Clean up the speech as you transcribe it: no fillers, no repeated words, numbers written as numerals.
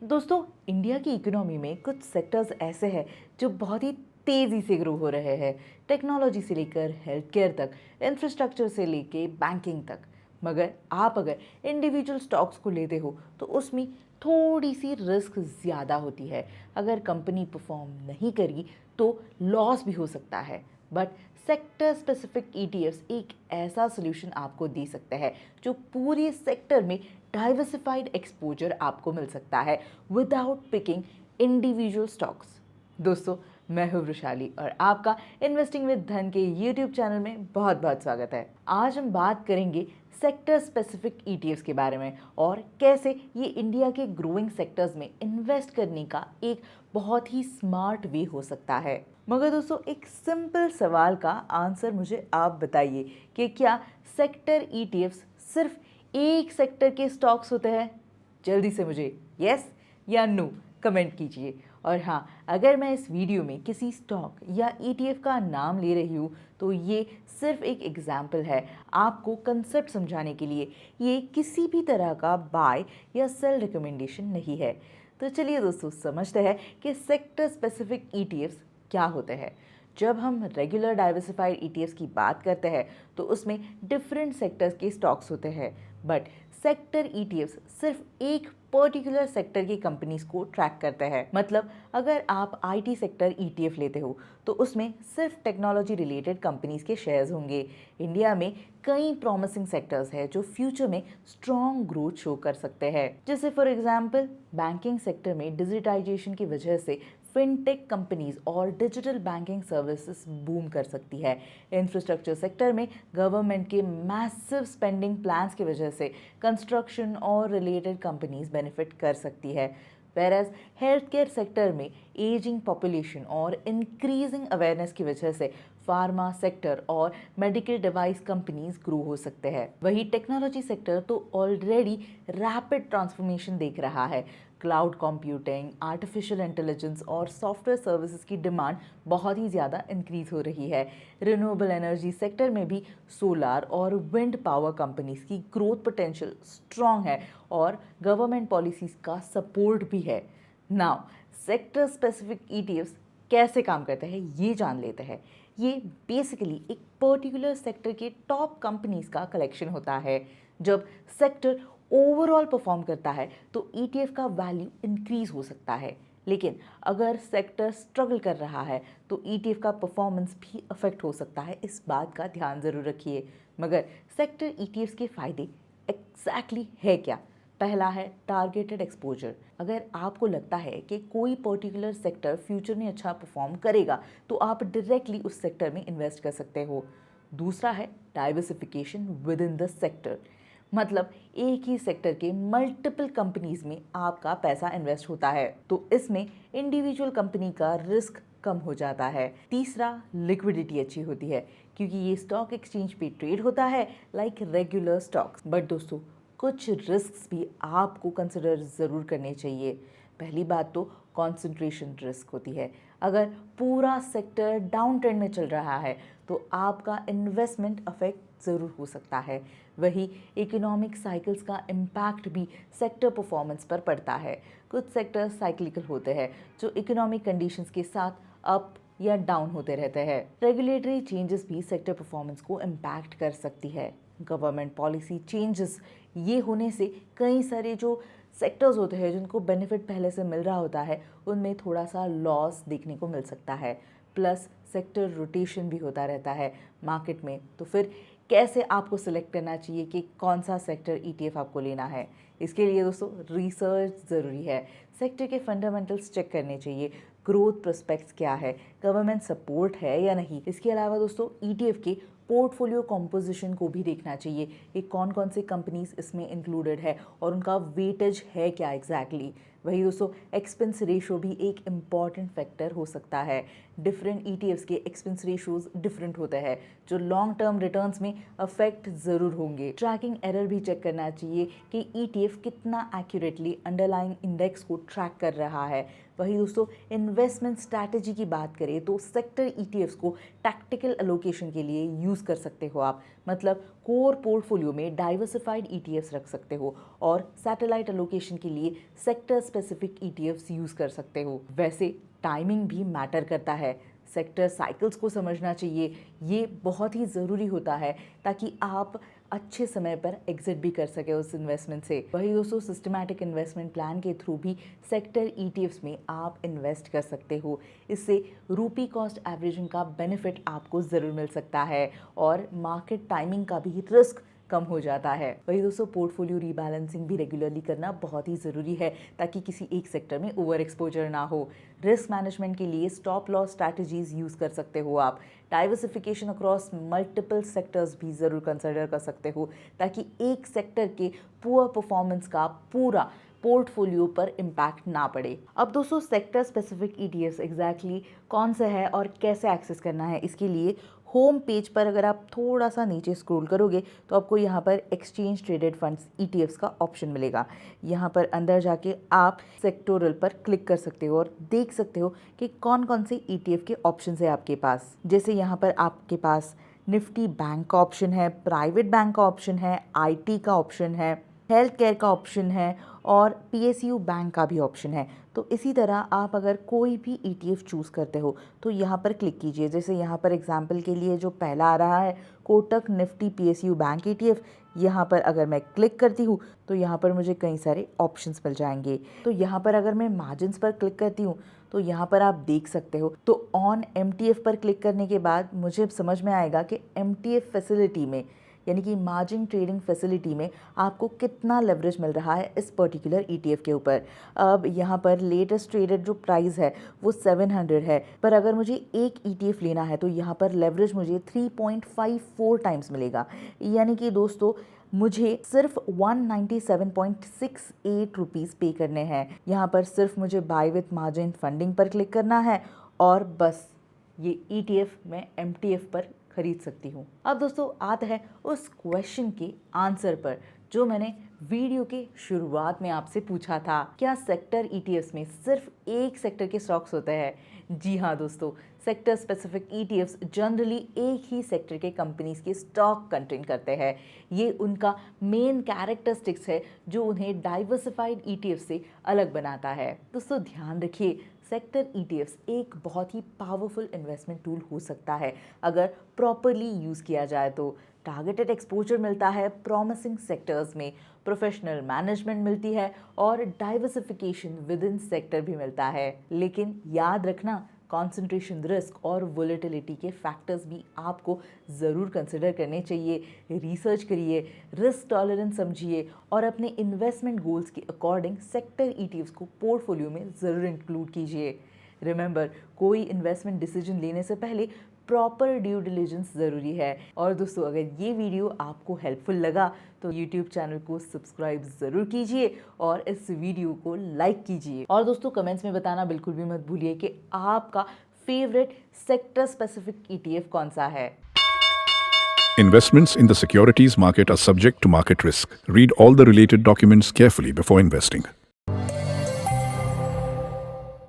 दोस्तों, इंडिया की इकोनॉमी में कुछ सेक्टर्स ऐसे हैं जो बहुत ही तेज़ी से ग्रो हो रहे हैं। टेक्नोलॉजी से लेकर हेल्थ केयर तक, इंफ्रास्ट्रक्चर से लेके बैंकिंग तक। मगर आप अगर इंडिविजुअल स्टॉक्स को लेते हो तो उसमें थोड़ी सी रिस्क ज़्यादा होती है। अगर कंपनी परफॉर्म नहीं करी तो लॉस भी हो सकता है। बट सेक्टर स्पेसिफिक ईटीएफ्स एक ऐसा सोल्यूशन आपको दे सकता है जो पूरे सेक्टर में डाइवर्सिफाइड एक्सपोजर आपको मिल सकता है विदाउट पिकिंग इंडिविजुअल स्टॉक्स। दोस्तों, मैं हूं वृशाली और आपका इन्वेस्टिंग विद धन के यूट्यूब चैनल में बहुत बहुत स्वागत है। आज हम बात करेंगे सेक्टर स्पेसिफिक ईटीएफ्स के बारे में और कैसे ये इंडिया के ग्रोइंग सेक्टर्स में इन्वेस्ट करने का एक बहुत ही स्मार्ट वे हो सकता है। मगर दोस्तों, एक सिंपल सवाल का आंसर मुझे आप बताइए कि क्या सेक्टर ईटीएफ्स सिर्फ एक सेक्टर के स्टॉक्स होते हैं? जल्दी से मुझे यस या नो कमेंट कीजिए। और हाँ, अगर मैं इस वीडियो में किसी स्टॉक या ईटीएफ का नाम ले रही हूँ तो ये सिर्फ एक एग्जाम्पल है, आपको कंसेप्ट समझाने के लिए। ये किसी भी तरह का बाय या सेल रिकमेंडेशन नहीं है। तो चलिए दोस्तों, समझते हैं कि सेक्टर स्पेसिफिक ईटीएफ्स क्या होते हैं। जब हम रेगुलर डाइवर्सिफाइड ईटीएफ्स की बात करते हैं तो उसमें डिफरेंट सेक्टर्स के स्टॉक्स होते हैं। बट सेक्टर ईटीएफ्स सिर्फ एक पर्टिकुलर सेक्टर की कंपनीज को ट्रैक करते हैं। मतलब अगर आप आईटी सेक्टर ईटीएफ लेते हो तो उसमें सिर्फ टेक्नोलॉजी रिलेटेड कंपनीज के शेयर्स होंगे। इंडिया में कई प्रॉमिसिंग सेक्टर्स हैं जो फ्यूचर में स्ट्रॉन्ग ग्रोथ शो कर सकते हैं। जैसे फॉर एग्जांपल, बैंकिंग सेक्टर में डिजिटाइजेशन की वजह से फिनटेक कंपनीज और डिजिटल बैंकिंग सर्विसेज बूम कर सकती है। इंफ्रास्ट्रक्चर सेक्टर में गवर्नमेंट के मैसिव स्पेंडिंग प्लान्स की वजह से कंस्ट्रक्शन और रिलेटेड कंपनीज बेनिफिट कर सकती है। वेरएज हेल्थ केयर सेक्टर में एजिंग पॉपुलेशन और इंक्रीजिंग अवेयरनेस की वजह से फार्मा सेक्टर और मेडिकल डिवाइस कंपनीज ग्रो हो सकते हैं। वही टेक्नोलॉजी सेक्टर तो ऑलरेडी रैपिड ट्रांसफॉर्मेशन देख रहा है। क्लाउड कंप्यूटिंग, आर्टिफिशियल इंटेलिजेंस और सॉफ्टवेयर सर्विसेज की डिमांड बहुत ही ज़्यादा इंक्रीज हो रही है। रिन्यूएबल एनर्जी सेक्टर में भी सोलार और विंड पावर कंपनीज की ग्रोथ पोटेंशियल स्ट्रॉन्ग है और गवर्नमेंट पॉलिसीज का सपोर्ट भी है। नाउ, सेक्टर स्पेसिफिक ईटीएफ्स कैसे काम करते हैं ये जान लेते हैं। ये बेसिकली एक पर्टिकुलर सेक्टर के टॉप कंपनीज का कलेक्शन होता है। जब सेक्टर ओवरऑल परफॉर्म करता है तो ईटीएफ का वैल्यू इंक्रीज हो सकता है। लेकिन अगर सेक्टर स्ट्रगल कर रहा है तो ईटीएफ का परफॉर्मेंस भी अफेक्ट हो सकता है। इस बात का ध्यान ज़रूर रखिए। मगर सेक्टर ईटीएफ्स के फ़ायदे एग्जैक्टली है क्या? पहला है टारगेटेड एक्सपोजर। अगर आपको लगता है कि कोई पर्टिकुलर सेक्टर फ्यूचर में अच्छा परफॉर्म करेगा तो आप डायरेक्टली उस सेक्टर में इन्वेस्ट कर सकते हो। दूसरा है diversification with in the sector. मतलब एक ही सेक्टर के मल्टीपल कंपनीज में आपका पैसा इन्वेस्ट होता है तो इसमें इंडिविजुअल कंपनी का रिस्क कम हो जाता है। तीसरा, लिक्विडिटी अच्छी होती है क्योंकि ये स्टॉक एक्सचेंज पे ट्रेड होता है लाइक रेगुलर स्टॉक्स। बट दोस्तों, कुछ रिस्क्स भी आपको कंसिडर ज़रूर करने चाहिए। पहली बात तो कंसंट्रेशन रिस्क होती है। अगर पूरा सेक्टर डाउन ट्रेंड में चल रहा है तो आपका इन्वेस्टमेंट अफेक्ट ज़रूर हो सकता है। वही इकोनॉमिक साइकिल्स का इम्पैक्ट भी सेक्टर परफॉर्मेंस पर पड़ता है। कुछ सेक्टर साइक्लिकल होते हैं जो इकोनॉमिक कंडीशंस के साथ अप या डाउन होते रहते हैं। रेगुलेटरी चेंजेस भी सेक्टर परफॉर्मेंस को इम्पैक्ट कर सकती है। गवर्नमेंट पॉलिसी चेंजेस ये होने से कई सारे जो सेक्टर्स होते हैं जिनको बेनिफिट पहले से मिल रहा होता है उनमें थोड़ा सा लॉस देखने को मिल सकता है। प्लस सेक्टर रोटेशन भी होता रहता है मार्केट में। तो फिर कैसे आपको सिलेक्ट करना चाहिए कि कौन सा सेक्टर ईटीएफ आपको लेना है? इसके लिए दोस्तों रिसर्च ज़रूरी है। सेक्टर के फंडामेंटल्स चेक करने चाहिए। ग्रोथ प्रोस्पेक्ट्स क्या है, गवर्नमेंट सपोर्ट है या नहीं। इसके अलावा दोस्तों, ईटीएफ के पोर्टफोलियो कॉम्पोजिशन को भी देखना चाहिए कि कौन कौन से कंपनीज इसमें इंक्लूडेड है और उनका वेटेज है क्या एग्जैक्टली। वही दोस्तों, एक्सपेंस रेशो भी एक इम्पॉर्टेंट फैक्टर हो सकता है। डिफरेंट ईटीएफ्स के एक्सपेंस रेशोज डिफरेंट होते हैं जो लॉन्ग टर्म रिटर्न्स में अफेक्ट ज़रूर होंगे। ट्रैकिंग एरर भी चेक करना चाहिए कि ईटीएफ कितना एक्यूरेटली अंडरलाइंग इंडेक्स को ट्रैक कर रहा है। वही दोस्तों, इन्वेस्टमेंट स्ट्रैटेजी की बात करें तो सेक्टर ईटीएफ्स को टैक्टिकल एलोकेशन के लिए यूज़ कर सकते हो आप। मतलब कोर पोर्टफोलियो में डाइवर्सिफाइड ETFs रख सकते हो और सैटेलाइट एलोकेशन के लिए सेक्टर स्पेसिफिक ETFs यूज कर सकते हो। वैसे टाइमिंग भी मैटर करता है, सेक्टर साइकिल्स को समझना चाहिए, ये बहुत ही ज़रूरी होता है ताकि आप अच्छे समय पर एग्जिट भी कर सके उस इन्वेस्टमेंट से। वही दोस्तों सिस्टमैटिक इन्वेस्टमेंट प्लान के थ्रू भी सेक्टर ETFs में आप इन्वेस्ट कर सकते हो। इससे रूपी कॉस्ट एवरेजिंग का बेनिफिट आपको ज़रूर मिल सकता है और मार्केट टाइमिंग का भी रिस्क कम हो जाता है। वही दोस्तों पोर्टफोलियो रीबैलेंसिंग भी रेगुलरली करना बहुत ही ज़रूरी है ताकि किसी एक सेक्टर में ओवर एक्सपोजर ना हो। रिस्क मैनेजमेंट के लिए स्टॉप लॉस स्ट्रैटेजीज यूज़ कर सकते हो आप। डाइवर्सिफिकेशन अक्रॉस मल्टीपल सेक्टर्स भी ज़रूर कंसिडर कर सकते हो ताकि एक सेक्टर के पुअर परफॉर्मेंस का पूरा पोर्टफोलियो पर इम्पैक्ट ना पड़े। अब दोस्तों सेक्टर स्पेसिफिक ETFs एग्जैक्टली कौन सा है और कैसे एक्सेस करना है, इसके लिए होम पेज पर अगर आप थोड़ा सा नीचे स्क्रॉल करोगे तो आपको यहाँ पर एक्सचेंज ट्रेडेड फंड्स ETFs का ऑप्शन मिलेगा। यहाँ पर अंदर जाके आप सेक्टोरल पर क्लिक कर सकते हो और देख सकते हो कि कौन कौन से ETF के ऑप्शन है आपके पास। जैसे यहाँ पर आपके पास निफ्टी बैंक का ऑप्शन है, प्राइवेट बैंक का ऑप्शन है, IT का ऑप्शन है, हेल्थ केयर का ऑप्शन है और PSU बैंक का भी ऑप्शन है। तो इसी तरह आप अगर कोई भी ETF चूज़ करते हो तो यहाँ पर क्लिक कीजिए। जैसे यहाँ पर एग्जांपल के लिए जो पहला आ रहा है Kotak Nifty PSU bank ETF, यहाँ पर अगर मैं क्लिक करती हूँ तो यहाँ पर मुझे कई सारे ऑप्शंस मिल जाएंगे। तो यहाँ पर अगर मैं मार्जिन्स पर क्लिक करती हूँ तो यहाँ पर आप देख सकते हो। तो ऑन MTF पर क्लिक करने के बाद मुझे समझ में आएगा कि MTF फैसिलिटी में यानी कि मार्जिन ट्रेडिंग फैसिलिटी में आपको कितना लेवरेज मिल रहा है इस पर्टिकुलर ETF के ऊपर। अब यहाँ पर लेटेस्ट ट्रेडेड जो प्राइस है वो 700 है, पर अगर मुझे एक ETF लेना है तो यहाँ पर लेवरेज मुझे 3.54 टाइम्स मिलेगा। यानी कि दोस्तों मुझे सिर्फ 197.68 रुपीज़ पे करने हैं। यहाँ पर सिर्फ मुझे बाय विथ मार्जिन फंडिंग पर क्लिक करना है और बस ये ETF मैं MTF पर खरीद सकती हूँ। अब दोस्तों आते हैं उस क्वेश्चन के आंसर पर जो मैंने वीडियो के शुरुआत में आपसे पूछा था, क्या सेक्टर ETFs में सिर्फ एक सेक्टर के स्टॉक्स होते हैं? जी हाँ दोस्तों, सेक्टर स्पेसिफिक ETFs जनरली एक ही सेक्टर के कंपनीज के स्टॉक कंटेन करते हैं। ये उनका मेन कैरेक्टरिस्टिक्स है जो उन्हें डाइवर्सिफाइड ETFs से अलग बनाता है। दोस्तों ध्यान रखिए, सेक्टर ETFs एक बहुत ही पावरफुल इन्वेस्टमेंट टूल हो सकता है अगर प्रॉपरली यूज़ किया जाए तो। टारगेटेड एक्सपोजर मिलता है प्रॉमिसिंग सेक्टर्स में, प्रोफेशनल मैनेजमेंट मिलती है और डाइवर्सिफिकेशन विद इन सेक्टर भी मिलता है। लेकिन याद रखना, कॉन्सेंट्रेशन रिस्क और वोलेटिलिटी के फैक्टर्स भी आपको ज़रूर कंसिडर करने चाहिए। रिसर्च करिए, रिस्क टॉलरेंस समझिए और अपने इन्वेस्टमेंट गोल्स के अकॉर्डिंग सेक्टर ETFs को पोर्टफोलियो में ज़रूर इंक्लूड कीजिए। रिमेंबर, कोई इन्वेस्टमेंट डिसीजन लेने से पहले प्रॉपर ड्यू डिलिजेंस ज़रूरी है। और दोस्तों अगर ये वीडियो आपको हेल्पफुल लगा तो YouTube चैनल को सब्सक्राइब ज़रूर कीजिए और इस वीडियो को लाइक कीजिए। और दोस्तों कमेंट्स में बताना बिल्कुल भी मत भूलिए कि आपका फेवरेट सेक्टर स्पेसिफिक ETF कौन सा है। Investments in the securities market are subject to market risk. Read all the related documents carefully before investing.